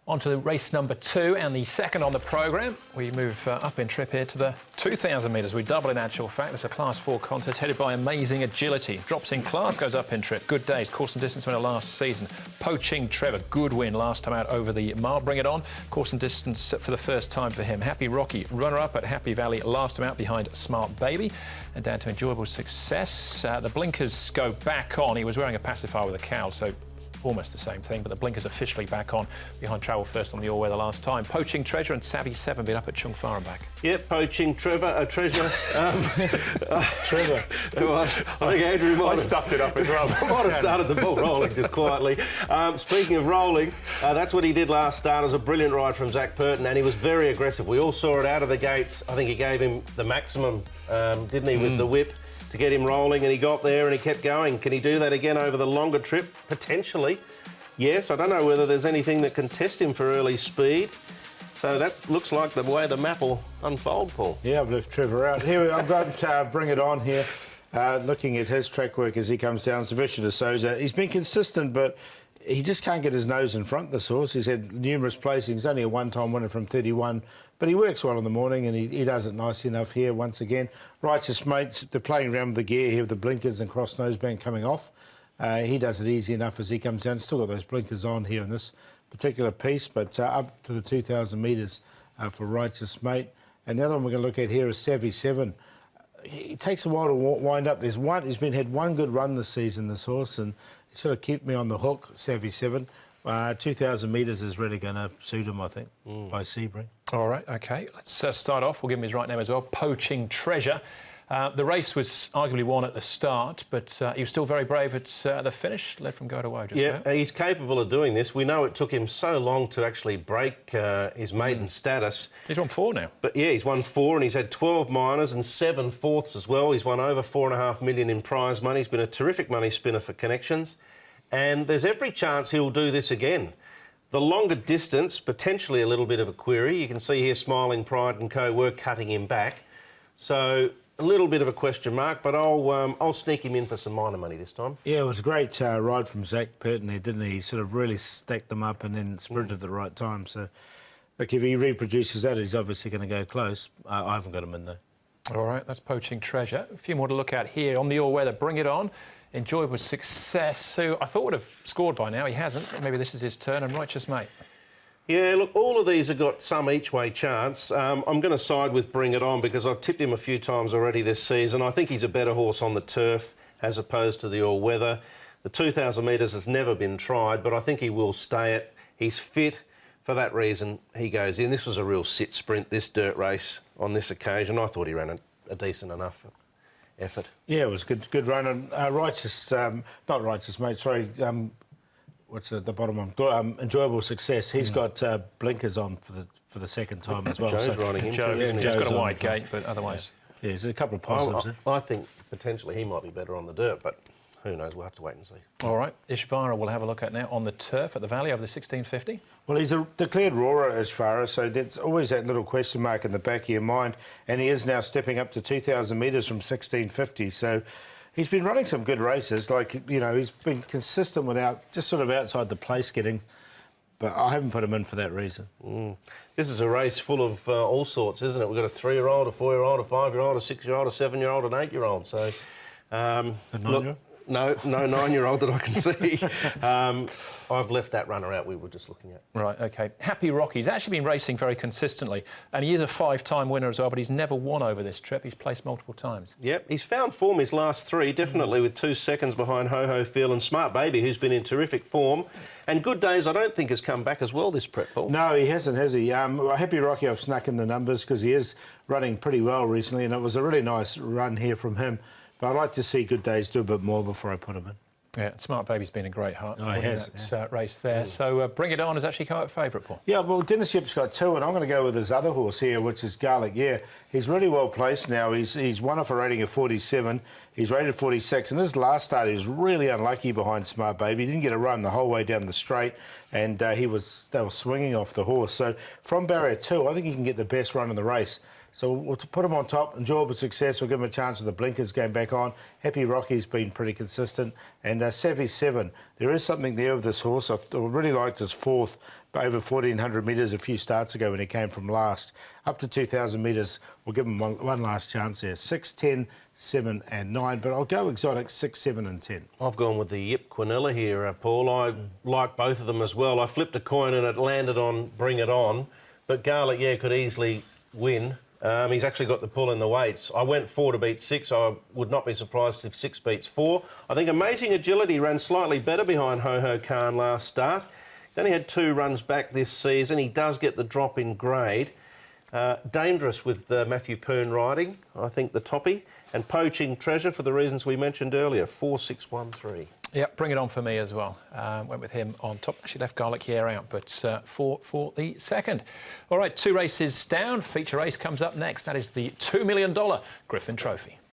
On to race number 2 and the second on the programme. We move up in trip here to the 2,000 metres. We double in actual fact. It's a Class 4 contest headed by Amazing Agility. Drops in class, goes up in trip. Good days. Course and distance winner last season. Poaching Trevor. Good win last time out over the mile. Bring it on. Course and distance for the first time for him. Happy Rocky. Runner-up at Happy Valley last time out behind Smart Baby. And down to Enjoyable Success. The blinkers go back on. He was wearing a pacifier with a cowl, so almost the same thing, but the blinkers officially back on behind Travel First on the all-weather last time. Poaching Treasure and Savvy 7 been up at Chung Far and back. Yep, Poaching Treasure. Trevor. I think Andrew might I stuffed it up as well. might have started the ball rolling just quietly. Speaking of rolling, that's what he did last start. It was a brilliant ride from Zach Purton, and he was very aggressive. We all saw it out of the gates. I think he gave him the maximum, didn't he, with the whip, to get him rolling, and he got there and he kept going. Can he do that again over the longer trip? Potentially. Yes, I don't know whether there's anything that can test him for early speed. So that looks like the way the map will unfold, Paul. Yeah, I've left Trevor out. Here, I've got Bring It On here, looking at his track work as he comes down. Sylvester de Souza, he's been consistent, but he just can't get his nose in front of this horse. He's had numerous placings, only a one-time winner from 31, but he works well in the morning and he does it nice enough here once again. Righteous Mates, they're playing around with the gear here with the blinkers and cross noseband coming off. He does it easy enough as he comes down. Still got those blinkers on here in this particular piece, but up to the 2,000 metres for Righteous Mate. And the other one we're going to look at here is Savvy 7. He takes a while to wind up. He's had one good run this season, this horse, and he sort of kept me on the hook, Savvy 7. 2,000 metres is really going to suit him, I think, by Sebring. All right, OK. Let's start off. We'll give him his right name as well, Poaching Treasure. The race was arguably won at the start, but he was still very brave at the finish. Let from go to woe. He's capable of doing this. We know it took him so long to actually break his maiden status. He's won 4 now. But yeah, he's won 4 and he's had 12 minors and 7 fourths as well. He's won over $4.5 million in prize money. He's been a terrific money spinner for Connections. And there's every chance he'll do this again. The longer distance, potentially a little bit of a query. You can see here Smiling Pride and Co were cutting him back. So a little bit of a question mark, but I'll sneak him in for some minor money this time. Yeah, it was a great ride from Zach Purton there, didn't he? He sort of really stacked them up and then sprinted at the right time. So, look, if he reproduces that, he's obviously going to go close. I haven't got him in, though. All right, that's Poaching Treasure. A few more to look at here on the all-weather. Bring It On. Enjoyable Success, who I thought would have scored by now. He hasn't. Maybe this is his turn. And Righteous Mate. Yeah, look, all of these have got some each-way chance. I'm going to side with Bring It On because I've tipped him a few times already this season. I think he's a better horse on the turf as opposed to the all-weather. The 2,000 metres has never been tried, but I think he will stay it. He's fit. For that reason, he goes in. This was a real sit sprint, this dirt race on this occasion. I thought he ran a decent enough effort. Yeah, it was good run. And not Righteous Mate, sorry, what's the bottom one? Enjoyable Success. He's got blinkers on for the second time as well. Joe's riding him. Joe's got a wide gate, but otherwise. Yeah, there's a couple of positives there. I think potentially he might be better on the dirt, but who knows? We'll have to wait and see. All right, Ishvara we'll have a look at now on the turf at the Valley over the 1650. Well, he's a declared roarer, Ishvara, so there's always that little question mark in the back of your mind, and he is now stepping up to 2,000 metres from 1650, so he's been running some good races. Like, you know, he's been consistent without, just sort of outside the place getting, but I haven't put him in for that reason. This is a race full of all sorts, isn't it? We've got a 3-year-old, a 4-year-old, a 5-year-old, a 6-year-old, a 7-year-old, an 8-year-old, so... A 9-year-old? No 9-year-old that I can see. I've left that runner out we were just looking at. Right, OK. Happy Rocky's actually been racing very consistently, and he is a 5-time winner as well, but he's never won over this trip. He's placed multiple times. Yep, he's found form his last 3, definitely with 2 seconds behind Ho Ho Feel and Smart Baby, who's been in terrific form. And Good Days, I don't think, has come back as well this prep, Paul. No, he hasn't, has he? Happy Rocky, I've snuck in the numbers because he is running pretty well recently, and it was a really nice run here from him. But I'd like to see Good Days do a bit more before I put him in. Yeah, Smart Baby's been a great heart. Oh, he has. That race there. So Bring It On has actually come out favourite, Paul. Yeah, well, Dennis Yip's got 2, and I'm going to go with his other horse here, which is Garlic. Yeah, he's really well placed now. He's won off a rating of 47. He's rated 46, and this last start he was really unlucky behind Smart Baby. He didn't get a run the whole way down the straight, and they were swinging off the horse. So from barrier 2, I think he can get the best run in the race. So we'll put him on top. Enjoyable success. We'll give him a chance with the blinkers going back on. Happy Rocky's been pretty consistent. And Savvy 7, there is something there with this horse. I really liked his fourth over 1,400 metres a few starts ago when he came from last. Up to 2,000 metres, we'll give him one last chance there. 6, 10, 7 and 9. But I'll go exotic 6, 7 and 10. I've gone with the Yip Quinella here, Paul. I like both of them as well. I flipped a coin and it landed on Bring It On. But Garlic, yeah, could easily win. He's actually got the pull in the weights. I went 4 to beat 6. I would not be surprised if 6 beats 4. I think Amazing Agility ran slightly better behind Ho Ho Khan last start. He's only had 2 runs back this season. He does get the drop in grade. Dangerous with Matthew Pern riding, I think the toppy. And Poaching Treasure for the reasons we mentioned earlier, 4, 6, 1, 3. Yep, Bring It On for me as well. Went with him on top. Actually left Garlic here out, but 4 for the second. All right, 2 races down. Feature race comes up next. That is the $2 million Griffin Trophy.